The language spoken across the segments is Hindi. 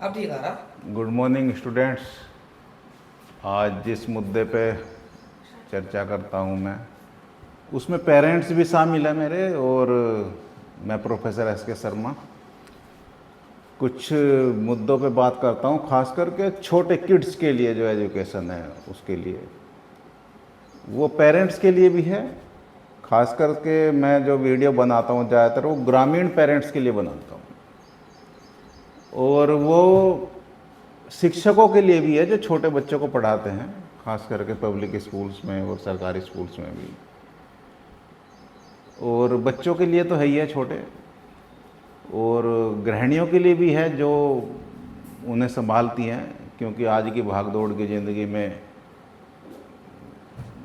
अब ठीक आ रहा। Good morning students. आज जिस मुद्दे पे चर्चा करता हूँ मैं, उसमें पेरेंट्स भी शामिल है मेरे, और मैं प्रोफेसर एस के शर्मा। कुछ मुद्दों पे बात करता हूँ, खास करके छोटे किड्स के लिए जो एजुकेशन है उसके लिए, वो पेरेंट्स के लिए भी है। खास करके मैं जो वीडियो बनाता हूँ ज़्यादातर वो ग्रामीण पेरेंट्स के लिए बनाता हूँ, और वो शिक्षकों के लिए भी है जो छोटे बच्चों को पढ़ाते हैं, खास करके पब्लिक स्कूल्स में और सरकारी स्कूल्स में भी। और बच्चों के लिए तो है ही है छोटे, और गृहिणियों के लिए भी है जो उन्हें संभालती हैं, क्योंकि आज की भागदौड़ की ज़िंदगी में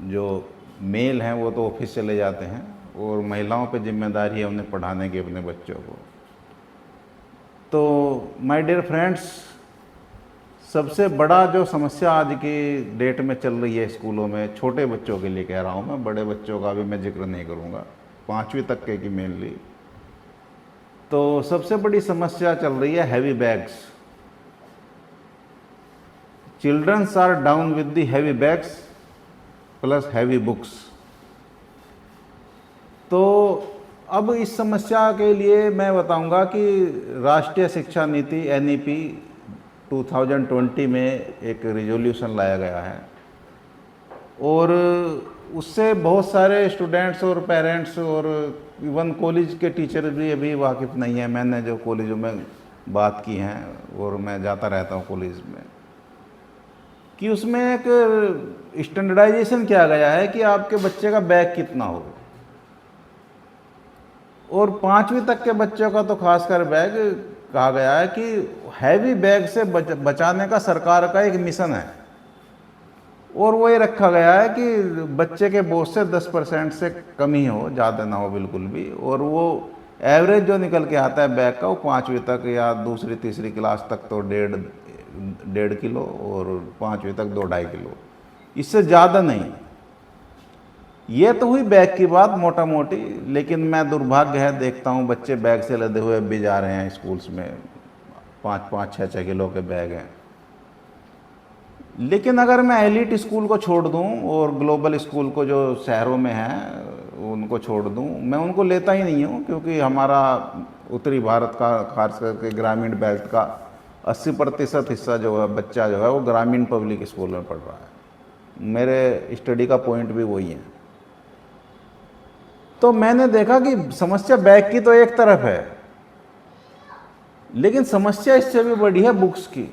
जो मेल हैं वो तो ऑफिस चले जाते हैं, और महिलाओं पे जिम्मेदारी है उन्हें पढ़ाने की अपने बच्चों को। तो माय डियर फ्रेंड्स, सबसे बड़ा जो समस्या आज की डेट में चल रही है स्कूलों में, छोटे बच्चों के लिए कह रहा हूँ मैं, बड़े बच्चों का भी मैं जिक्र नहीं करूँगा, 5वीं तक के की मेनली। तो सबसे बड़ी समस्या चल रही है heavy bags. Childrens are down with the heavy bags plus heavy books. तो अब इस समस्या के लिए मैं बताऊंगा कि राष्ट्रीय शिक्षा नीति NEP 2020 में एक रिजोल्यूशन लाया गया है, और उससे बहुत सारे स्टूडेंट्स और पेरेंट्स और इवन कॉलेज के टीचर भी अभी वाकिफ़ नहीं है। मैंने जो कॉलेजों में बात की हैं, और मैं जाता रहता हूँ कॉलेज में, कि उसमें एक स्टैंडर्डाइजेशन किया गया है कि आपके बच्चे का बैग कितना हो, और 5वीं तक के बच्चों का तो खासकर बैग कहा गया है कि हैवी बैग से बचाने का सरकार का एक मिशन है, और वो ये रखा गया है कि बच्चे के बोझ से 10% से कम ही हो, ज़्यादा ना हो बिल्कुल भी, और वो एवरेज जो निकल के आता है बैग का वो 5वीं तक या दूसरी तीसरी क्लास तक तो 1.5 किलो, और 5वीं तक 2-2.5 किलो, इससे ज़्यादा नहीं। ये तो हुई बैग की बात मोटा मोटी, लेकिन मैं दुर्भाग्य है देखता हूँ बच्चे बैग से लदे हुए भी जा रहे हैं स्कूल्स में, 5-5, 6-6 किलो के बैग हैं। लेकिन अगर मैं एलिट स्कूल को छोड़ दूं और ग्लोबल स्कूल को जो शहरों में हैं उनको छोड़ दूं, मैं उनको लेता ही नहीं हूं, क्योंकि हमारा उत्तरी भारत का खास करके ग्रामीण बेल्ट का 80% हिस्सा जो है बच्चा जो है वो ग्रामीण पब्लिक स्कूल में पढ़ रहा है। मेरे स्टडी का पॉइंट भी वही है। तो मैंने देखा कि समस्या बैग की तो एक तरफ है, लेकिन समस्या इससे भी बड़ी है बुक्स की।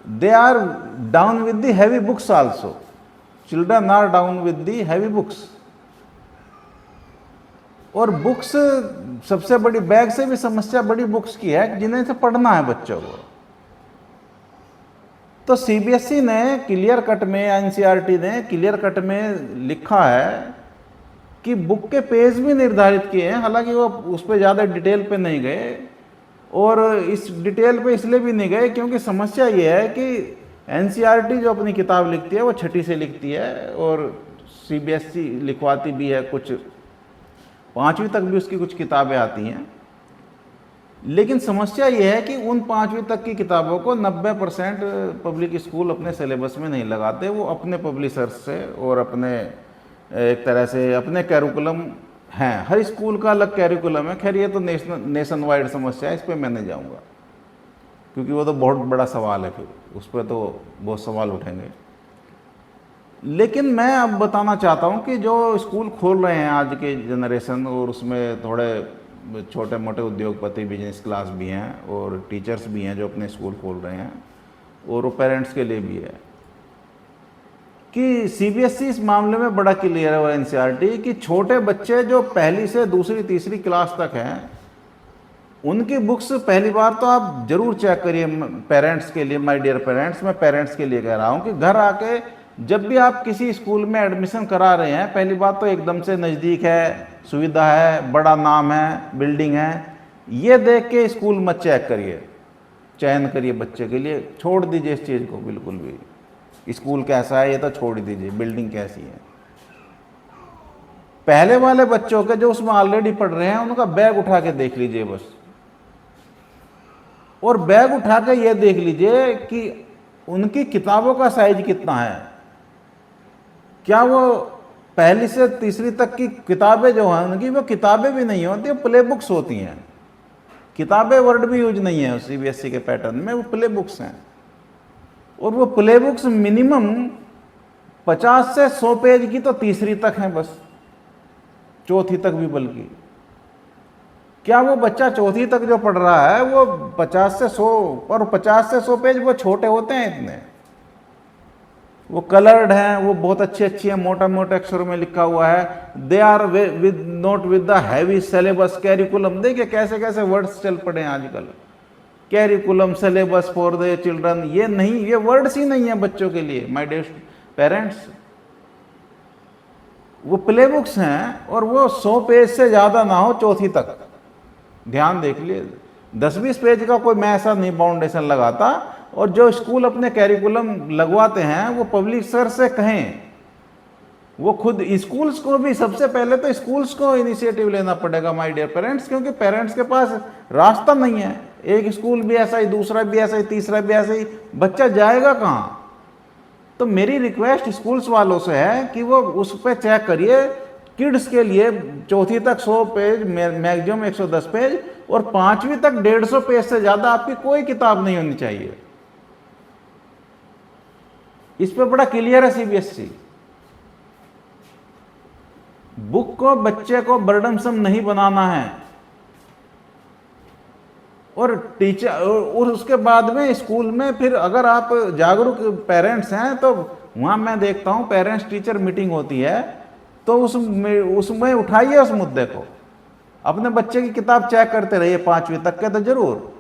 They are down with the heavy books also. Children are down with the heavy books. और बुक्स सबसे बड़ी, बैग से भी समस्या बड़ी बुक्स की है जिन्हें से पढ़ना है बच्चों को। तो CBSE ने क्लियर कट में, NCERT ने क्लियर कट में लिखा है कि बुक के पेज भी निर्धारित किए हैं, हालांकि वो उस पर ज़्यादा डिटेल पे नहीं गए, और इस डिटेल पे इसलिए भी नहीं गए क्योंकि समस्या ये है कि NCERT जो अपनी किताब लिखती है वो 6ठी से लिखती है, और CBSE लिखवाती भी है, कुछ 5वीं तक भी उसकी कुछ किताबें आती हैं। लेकिन समस्या ये है कि उन 5वीं तक की किताबों को 90% पब्लिक स्कूल अपने सिलेबस में नहीं लगाते, वो अपने पब्लिशर्स से और अपने एक तरह से अपने कैरिकुलम हैं, हर स्कूल का अलग कैरिकुलम है। खैर ये तो नेशन वाइड समस्या है, इस पर मैं नहीं जाऊँगा क्योंकि वो तो बहुत बड़ा सवाल है, फिर उस पर तो बहुत सवाल उठेंगे। लेकिन मैं अब बताना चाहता हूँ कि जो स्कूल खोल रहे हैं आज के जनरेशन, और उसमें थोड़े छोटे मोटे उद्योगपति, बिजनेस क्लास भी हैं, और टीचर्स भी हैं जो अपने स्कूल खोल रहे हैं, और वो पेरेंट्स के लिए भी है, कि CBSE इस मामले में बड़ा क्लियर है, और NCERT, कि छोटे बच्चे जो पहली से दूसरी तीसरी क्लास तक हैं उनकी बुक्स पहली बार तो आप जरूर चेक करिए पेरेंट्स के लिए। माय डियर पेरेंट्स, मैं पेरेंट्स के लिए कह रहा हूँ कि घर आके जब भी आप किसी स्कूल में एडमिशन करा रहे हैं, पहली बात तो एकदम से नज़दीक है, सुविधा है, बड़ा नाम है, बिल्डिंग है, ये देख के स्कूल मत चेक करिए, चयन करिए बच्चे के लिए। छोड़ दीजिए इस चीज़ को बिल्कुल भी, स्कूल कैसा है ये तो छोड़ दीजिए, बिल्डिंग कैसी है। पहले वाले बच्चों के जो उसमें ऑलरेडी पढ़ रहे हैं उनका बैग उठा के देख लीजिए बस, और बैग उठा के ये देख लीजिए कि उनकी किताबों का साइज कितना है। क्या वो पहली से तीसरी तक की किताबें जो हैं उनकी वो किताबें भी नहीं होती, प्ले बुक्स होती हैं। किताबें वर्ड भी यूज नहीं है सीबीएसई के पैटर्न में, वो प्ले बुक्स हैं। और वो प्ले बुक्स मिनिमम 50 से 100 पेज की तो तीसरी तक है बस, चौथी तक भी बल्कि। क्या वो बच्चा चौथी तक जो पढ़ रहा है वो 50 से 100, और 50 से 100 पेज वो छोटे होते हैं इतने, वो कलर्ड हैं, वो बहुत अच्छी अच्छी है, मोटा मोटे अक्षरों में लिखा हुआ है। They are with not with the heavy syllabus curriculum. देखिए कैसे कैसे वर्ड्स चल पड़े हैं आजकल, curriculum syllabus for the children. ये नहीं, ये वर्ड्स ही नहीं है बच्चों के लिए माय डियर पेरेंट्स। वो प्ले बुक्स हैं और वो 100 पेज से ज्यादा ना हो चौथी तक। ध्यान देख लिए, 10-20 पेज का कोई मैं ऐसा नहीं बाउंडेशन लगाता। और जो स्कूल अपने कैरिकुलम लगवाते हैं वो पब्लिशर से कहें, वो खुद स्कूल्स को भी, सबसे पहले तो स्कूल्स को इनिशिएटिव लेना पड़ेगा माय डियर पेरेंट्स, क्योंकि पेरेंट्स के पास रास्ता नहीं है। एक स्कूल भी ऐसा ही, दूसरा भी ऐसा ही, तीसरा भी ऐसा ही, बच्चा जाएगा कहाँ। तो मेरी रिक्वेस्ट स्कूल्स वालों से है कि वो उस पर चेक करिए, किड्स के लिए चौथी तक 100 पेज, मैक्सिमम 110 पेज, और 5वीं तक 150 पेज से ज्यादा आपकी कोई किताब नहीं होनी चाहिए। इस पे बड़ा क्लियर है सीबीएसई। बुक को बच्चे को बर्डनसम नहीं बनाना है। और टीचर, और उसके बाद में स्कूल में फिर अगर आप जागरूक पेरेंट्स हैं तो वहां मैं देखता हूं पेरेंट्स टीचर मीटिंग होती है, तो उसमें उठाइए उस मुद्दे को, अपने बच्चे की किताब चेक करते रहिए 5वीं तक के तो जरूर।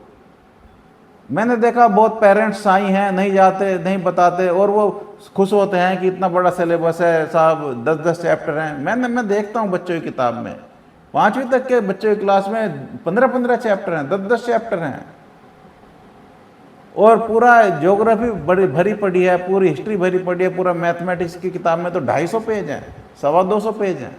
मैंने देखा बहुत पेरेंट्स आई हैं, नहीं जाते, नहीं बताते, और वो खुश होते हैं कि इतना बड़ा सिलेबस है साहब, 10-10 चैप्टर हैं। मैं देखता हूँ बच्चों की किताब में 5वीं तक के बच्चों की क्लास में 15-15 चैप्टर हैं, 10-10 चैप्टर हैं, और पूरा ज्योग्राफी बड़ी भरी पड़ी है, पूरी हिस्ट्री भरी पड़ी है, पूरा मैथमेटिक्स की किताब में तो 250 पेज हैं, 225 पेज हैं।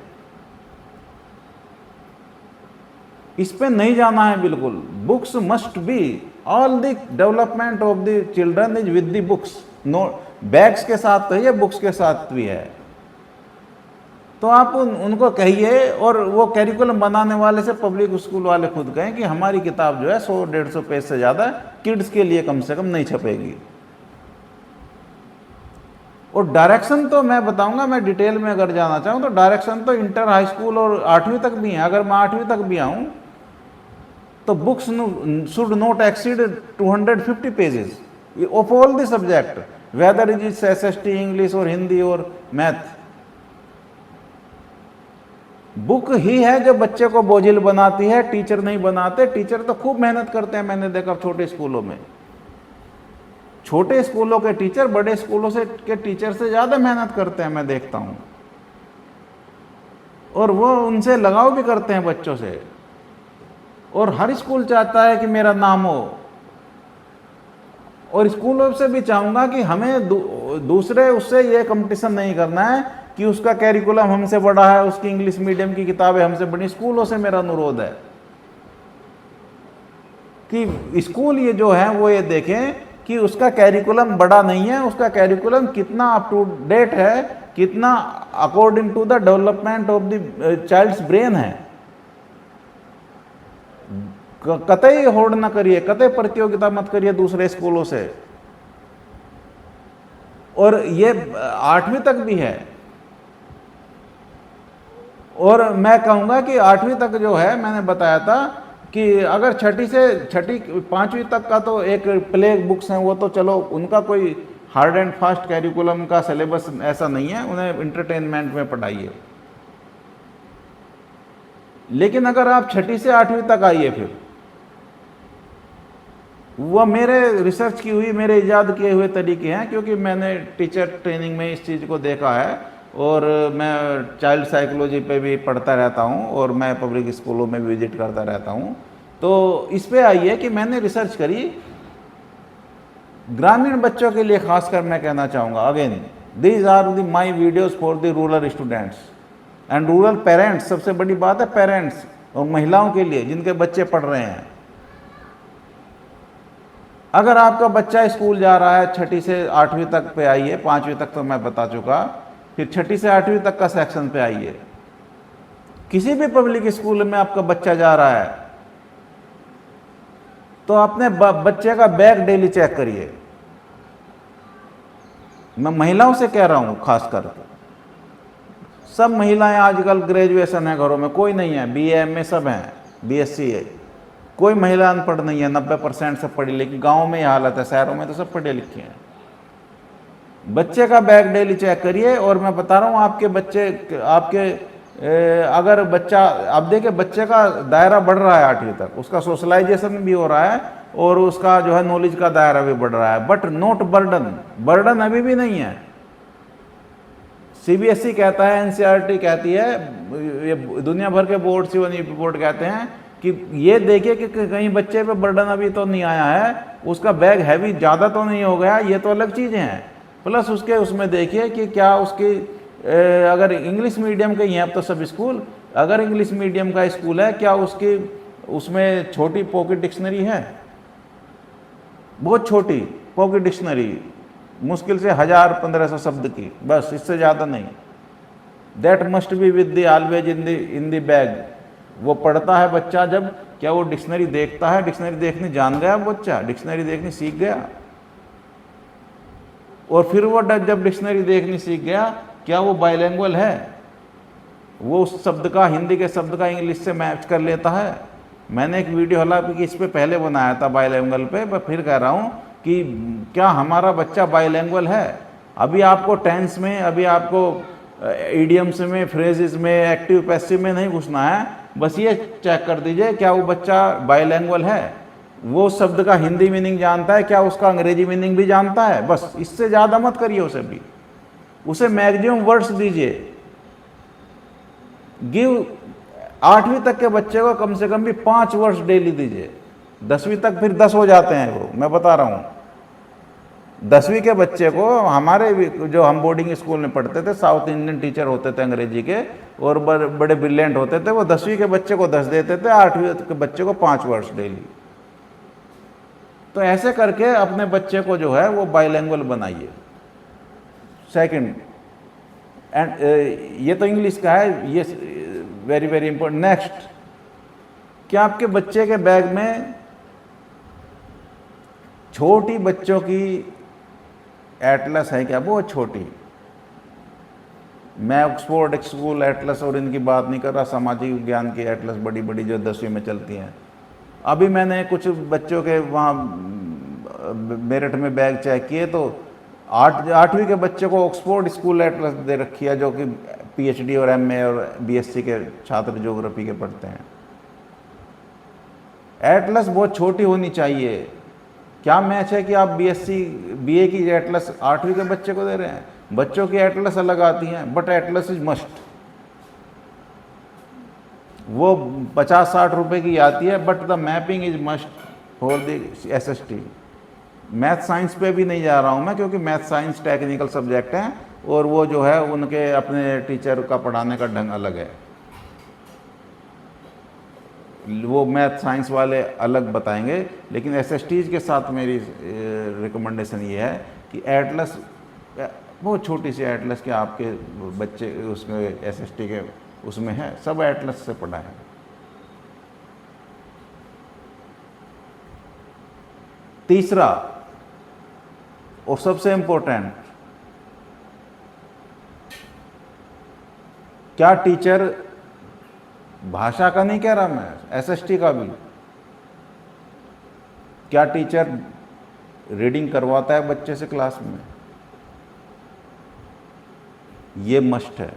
इस पे नहीं जाना है बिल्कुल। Books must be, all the development of the children is with the books. No, bags के साथ तो ये बुक्स के साथ भी है। तो आप उनको कहिए, और वो कैरिकुलम बनाने वाले से पब्लिक स्कूल वाले खुद कहें कि हमारी किताब जो है 100-150 पेज से ज़्यादा किड्स के लिए कम से कम नहीं छपेगी। और डायरेक्शन तो मैं बताऊंगा, मैं डिटेल में अगर जाना चाहूँ तो डायरेक्शन तो इंटर, हाई स्कूल और 8वीं तक भी है। अगर मैं 8वीं तक भी आऊँ तो books should not exceed 250 pages of all the subject, whether is its SST, English और हिंदी और मैथ। बुक ही है जो बच्चे को बोझिल बनाती है, टीचर नहीं बनाते। टीचर तो खूब मेहनत करते हैं, मैंने देखा छोटे स्कूलों में। छोटे स्कूलों के टीचर बड़े स्कूलों से के टीचर से ज्यादा मेहनत करते हैं, मैं देखता हूं। और वो उनसे लगाव भी करते हैं बच्चों से, और हर स्कूल चाहता है कि मेरा नाम हो। और स्कूलों से भी चाहूंगा कि हमें दूसरे उससे ये कंपटीशन नहीं करना है कि उसका कैरिकुलम हमसे बड़ा है, उसकी इंग्लिश मीडियम की किताबें हमसे बड़ी। स्कूलों से मेरा अनुरोध है कि स्कूल ये जो है वो ये देखें कि उसका कैरिकुलम बड़ा नहीं है, उसका कैरिकुलम कितना अप टू डेट है, कितना according to the development of the child's brain है। कतई होड़ ना करिए, कतई प्रतियोगिता मत करिए दूसरे स्कूलों से। और ये 8वीं तक भी है। और मैं कहूंगा कि 8वीं तक जो है, मैंने बताया था कि अगर 6ठी से 5वीं तक का तो एक प्ले बुक्स हैं, वो तो चलो उनका कोई हार्ड एंड फास्ट कैरिकुलम का सिलेबस ऐसा नहीं है, उन्हें इंटरटेनमेंट में पढ़ाइए। लेकिन अगर आप 6ठी से 8वीं तक आइए, फिर वह मेरे रिसर्च की हुई, मेरे इजाद किए हुए तरीके हैं, क्योंकि मैंने टीचर ट्रेनिंग में इस चीज़ को देखा है, और मैं चाइल्ड साइकोलॉजी पे भी पढ़ता रहता हूँ, और मैं पब्लिक स्कूलों में विजिट करता रहता हूँ। तो इस पे आइए कि मैंने रिसर्च करी ग्रामीण बच्चों के लिए, खासकर मैं कहना चाहूँगा, again these are the my videos for the rural students and rural parents. सबसे बड़ी बात है पेरेंट्स और महिलाओं के लिए जिनके बच्चे पढ़ रहे हैं। अगर आपका बच्चा स्कूल जा रहा है 6ठी से 8वीं तक पे आइए, 5वीं तक तो मैं बता चुका, फिर 6ठी से 8वीं तक का सेक्शन पे आइए। किसी भी पब्लिक स्कूल में आपका बच्चा जा रहा है तो अपने बच्चे का बैग डेली चेक करिए। मैं महिलाओं से कह रहा हूं खासकर, सब महिलाएं आजकल ग्रेजुएशन है घरों में, कोई नहीं है, BA MA सब हैं, BSc है, कोई महिला अनपढ़ नहीं है, 90% सब पढ़ी लिखी। गाँव में ये हालत है, शहरों में तो सब पढ़े लिखे हैं। बच्चे का बैग डेली चेक करिए। और मैं बता रहा हूँ आपके बच्चे, अगर बच्चा, आप देखिए बच्चे का दायरा बढ़ रहा है 8वीं तक, उसका सोशलाइजेशन भी हो रहा है और उसका जो है नॉलेज का दायरा भी बढ़ रहा है, बट नॉट बर्डन अभी भी नहीं है। CBSE कहता है, NCERT कहती है, ये दुनिया भर के बोर्ड, CONEP बोर्ड कहते हैं कि ये देखिए कि कहीं बच्चे पे बर्डन अभी तो नहीं आया है, उसका बैग हैवी ज़्यादा तो नहीं हो गया, ये तो अलग चीज़ें हैं। प्लस उसमें देखिए कि क्या उसकी, अगर इंग्लिश मीडियम के ही हैं अब तो सब स्कूल, अगर इंग्लिश मीडियम का स्कूल है, क्या उसमें छोटी पॉकेट डिक्शनरी है? बहुत छोटी पॉकेट डिक्शनरी, मुश्किल से 1000-1500 शब्द की, बस, इससे ज़्यादा नहीं। That must be with the always in the bag. वो पढ़ता है बच्चा जब, क्या वो डिक्शनरी देखता है? डिक्शनरी देखने जान गया बच्चा, डिक्शनरी देखनी सीख गया, और फिर वो जब डिक्शनरी देखनी सीख गया, क्या वो बाइलिंगुअल है? वो उस शब्द का, हिंदी के शब्द का इंग्लिश से मैच कर लेता है? मैंने एक वीडियो हालांकि इस पे पहले बनाया था बाइलिंगुअल पे, मैं फिर कह रहा हूँ कि क्या हमारा बच्चा बाइलिंगुअल है? अभी आपको टेंस में, अभी आपको इडियम्स में, फ्रेजेस में, एक्टिव पैसिव में नहीं घुसना है, बस ये चेक कर दीजिए क्या वो बच्चा बाइलिंगुअल है, वो शब्द का हिंदी मीनिंग जानता है, क्या उसका अंग्रेजी मीनिंग भी जानता है? बस, इससे ज़्यादा मत करिए उसे भी, उसे मैक्सिमम वर्ड्स दीजिए। गिव 8वीं तक के बच्चे को कम से कम भी 5 वर्ड्स डेली दीजिए। 10वीं तक फिर 10 हो जाते हैं वो, मैं बता रहा हूँ। 10वीं के बच्चे को, हमारे जो हम बोर्डिंग स्कूल में पढ़ते थे, साउथ इंडियन टीचर होते थे अंग्रेजी के, और बड़े ब्रिलियंट होते थे, वो 10वीं के बच्चे को 10 देते थे, 8वीं के बच्चे को 5 वर्ड्स डेली। तो ऐसे करके अपने बच्चे को जो है वो बाइलिंगुअल बनाइए। सेकंड, एंड ये तो इंग्लिश का है, ये वेरी वेरी इंपॉर्टेंट। नेक्स्ट, क्या आपके बच्चे के बैग में छोटी बच्चों की एटलस है क्या? बहुत छोटी। मैं ऑक्सफोर्ड स्कूल एटलस और इनकी बात नहीं कर रहा, सामाजिक विज्ञान की एटलस बड़ी बड़ी जो 10वीं में चलती हैं। अभी मैंने कुछ बच्चों के वहाँ मेरठ में बैग चेक किए तो 8वीं के बच्चे को ऑक्सफोर्ड स्कूल एटलस दे रखी है, जो कि PhD और MA और BSc के छात्र ज्योग्राफी के पढ़ते हैं। एटलस बहुत छोटी होनी चाहिए। क्या मैच है कि आप BA की एटलस 8वीं के बच्चे को दे रहे हैं? बच्चों की एटलस अलग आती हैं, बट एटलस इज मस्ट। वो 50-60 रुपए की आती है, but the mapping is must for the SST। Math science पे भी नहीं जा रहा हूँ मैं, क्योंकि मैथ साइंस टेक्निकल सब्जेक्ट है, और वो जो है उनके अपने टीचर का पढ़ाने का ढंग अलग है, वो मैथ साइंस वाले अलग बताएंगे। लेकिन SSTs के साथ मेरी रिकमेंडेशन ये है कि एटलस, बहुत छोटी सी एटलस के आपके बच्चे उसमें SST के उसमें है, सब एटलस से पढ़ा है। तीसरा और सबसे इंपॉर्टेंट, क्या टीचर, भाषा का नहीं कह रहा मैं, SST का भी, क्या टीचर रीडिंग करवाता है बच्चे से क्लास में? ये मस्ट है।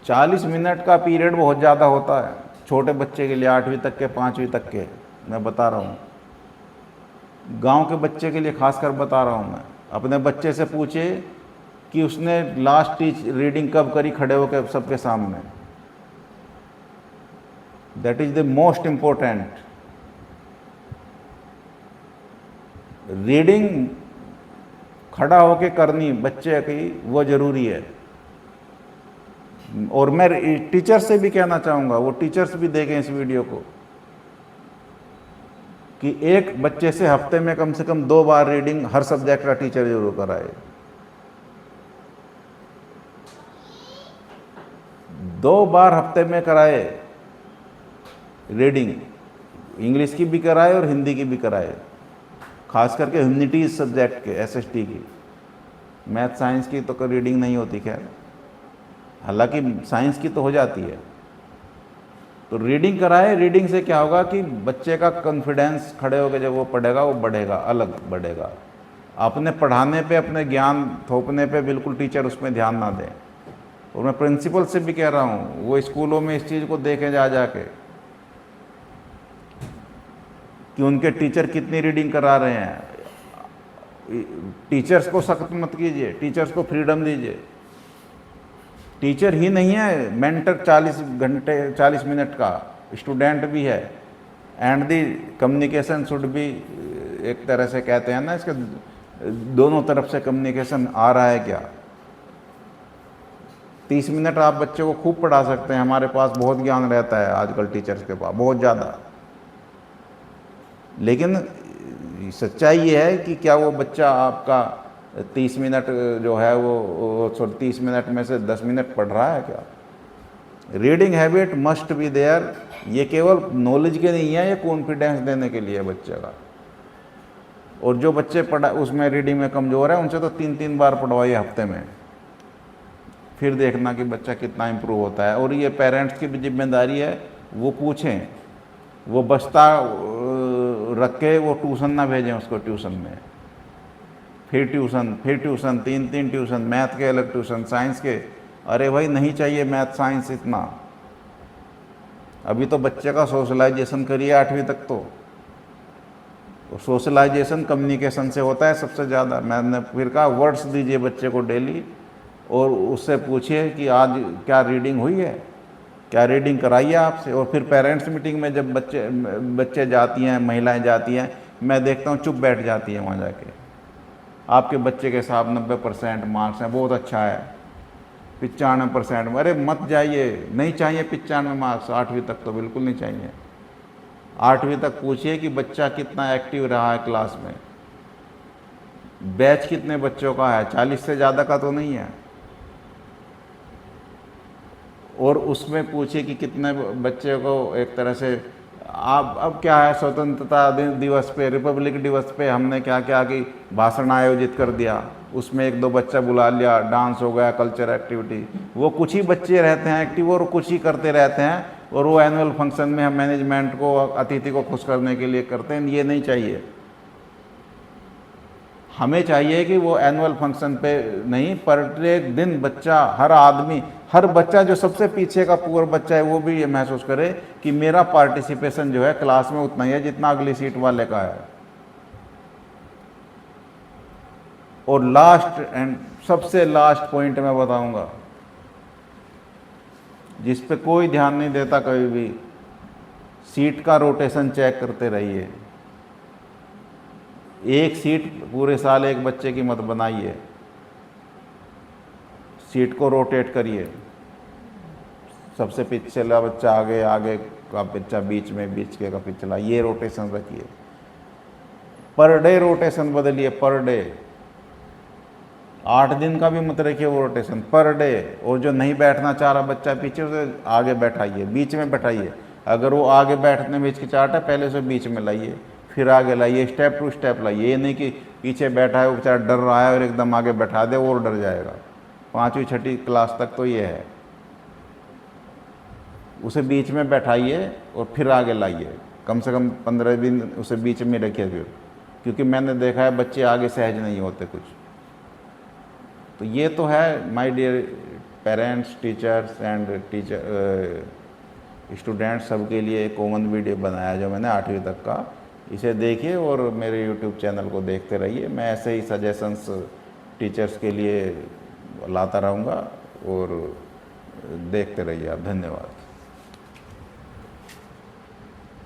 40 मिनट का पीरियड बहुत ज़्यादा होता है छोटे बच्चे के लिए, 8वीं तक के, 5वीं तक के, मैं बता रहा हूँ। गांव के बच्चे के लिए खासकर बता रहा हूँ मैं। अपने बच्चे से पूछे कि उसने लास्ट रीडिंग कब करी खड़े होकर सबके सामने। That is the most important. Reading खड़ा होके करनी बच्चे की, वो जरूरी है। और मैं टीचर से भी कहना चाहूँगा, वो टीचर्स भी देखें इस वीडियो को। कि एक बच्चे से हफ्ते में कम से कम 2 बार रीडिंग हर सब्जेक्ट का टीचर जरूर कराए। 2 बार हफ्ते में कराए रीडिंग, इंग्लिश की भी कराए और हिंदी की भी कराए, खास करके ह्यूमैनिटीज सब्जेक्ट के, एसएसटी की। मैथ साइंस की तो रीडिंग नहीं होती खैर, हालांकि साइंस की तो हो जाती है। तो रीडिंग कराए। रीडिंग से क्या होगा कि बच्चे का कॉन्फिडेंस खड़े होकर जब वो पढ़ेगा वो बढ़ेगा, अलग बढ़ेगा। अपने पढ़ाने पे, अपने ज्ञान थोपने पे बिल्कुल टीचर उसमें ध्यान ना दें। और मैं प्रिंसिपल से भी कह रहा हूँ, वो स्कूलों में इस चीज़ को देखें जा के कि उनके टीचर कितनी रीडिंग करा रहे हैं। टीचर्स को सख्त मत कीजिए, टीचर्स को फ्रीडम दीजिए। टीचर ही नहीं है, मेंटर 40 मिनट का स्टूडेंट भी है। And the communication should be, एक तरह से कहते हैं ना, इसके दोनों तरफ से कम्युनिकेशन आ रहा है क्या। 30 मिनट आप बच्चे को खूब पढ़ा सकते हैं। हमारे पास बहुत ज्ञान रहता है आजकल टीचर्स के पास, बहुत ज़्यादा। लेकिन सच्चाई ये है कि क्या वो बच्चा आपका 30 मिनट जो है वो 30 मिनट में से 10 मिनट पढ़ रहा है क्या। Reading habit must be there. ये केवल नॉलेज के नहीं है, ये कॉन्फिडेंस देने के लिए बच्चे का। और जो बच्चे पढ़ा उसमें रीडिंग में कमज़ोर है, उनसे तो 3-3 बार पढ़वाइए हफ्ते में, फिर देखना कि बच्चा कितना इम्प्रूव होता है। और ये पेरेंट्स की भी जिम्मेदारी है, वो पूछें, वो बस्ता रख के वो ट्यूशन ना भेजें उसको, ट्यूशन में फिर ट्यूशन 3 ट्यूशन, मैथ के अलग ट्यूशन, साइंस के। अरे भाई नहीं चाहिए मैथ साइंस इतना। अभी तो बच्चे का सोशलाइजेशन करिए 8वीं तक। तो सोशलाइजेशन कम्युनिकेशन से होता है सबसे ज़्यादा। मैंने फिर कहा वर्ड्स दीजिए बच्चे को डेली, और उससे पूछिए कि आज क्या रीडिंग हुई है, क्या रीडिंग कराइए आपसे। और फिर पेरेंट्स मीटिंग में जब बच्चे जाती हैं, महिलाएं जाती हैं, मैं देखता हूँ चुप बैठ जाती हैं वहाँ जाके। आपके बच्चे के साथ 90% मार्क्स हैं, बहुत अच्छा है। 95%, अरे मत जाइए, नहीं चाहिए 95 मार्क्स। 8वीं तक तो बिल्कुल नहीं चाहिए। 8वीं तक पूछिए कि बच्चा कितना एक्टिव रहा है क्लास में, बैच कितने बच्चों का है, 40 से ज़्यादा का तो नहीं है। और उसमें पूछिए कि कितने बच्चे को एक तरह से आप, अब क्या है, स्वतंत्रता दिवस पे, रिपब्लिक दिवस पे हमने क्या क्या कि भाषण आयोजित कर दिया, उसमें 1-2 बच्चा बुला लिया, डांस हो गया, कल्चर एक्टिविटी। वो कुछ ही बच्चे रहते हैं एक्टिव और कुछ ही करते रहते हैं। और वो एनुअल फंक्शन में हम मैनेजमेंट को, अतिथि को खुश करने के लिए करते हैं। ये नहीं चाहिए। हमें चाहिए कि वो एनुअल फंक्शन पे नहीं, प्रत्येक दिन बच्चा, हर आदमी, हर बच्चा, जो सबसे पीछे का पूरा बच्चा है, वो भी ये महसूस करे कि मेरा पार्टिसिपेशन जो है क्लास में उतना ही है जितना अगली सीट वाले का है। और लास्ट एंड सबसे लास्ट पॉइंट मैं बताऊंगा, जिस पे कोई ध्यान नहीं देता कभी भी, सीट का रोटेशन चेक करते रहिए। एक सीट पूरे साल एक बच्चे की मत बनाइए, सीट को रोटेट करिए। सबसे पिछला बच्चा आगे, आगे का बच्चा बीच में, बीच के का पिछला, ये रोटेशन रखिए। पर डे रोटेशन बदलिए, पर डे। 8 दिन का भी मत रखिए वो रोटेशन, पर डे। और जो नहीं बैठना चाह रहा बच्चा पीछे, उसे आगे बैठाइए, बीच में बैठाइए। अगर वो आगे बैठने में हिचकिचाहट है, पहले उसे बीच में लाइए, फिर आगे लाइए, स्टेप टू स्टेप लाइए। ये नहीं कि पीछे बैठा है वो बेचारा डर रहा है और एकदम आगे बैठा दे, वो डर जाएगा। 5वीं 6ठी क्लास तक तो ये है। उसे बीच में बैठाइए और फिर आगे लाइए, कम से कम 15 दिन उसे बीच में रखिए फिर, क्योंकि मैंने देखा है बच्चे आगे सहज नहीं होते कुछ। तो ये तो है my dear parents, teachers and students, सबके लिए एक कॉमन वीडियो बनाया जो मैंने 8वीं तक का। इसे देखिए और मेरे YouTube चैनल को देखते रहिए। मैं ऐसे ही सजेशंस टीचर्स के लिए लाता रहूँगा, और देखते रहिए आप। धन्यवाद।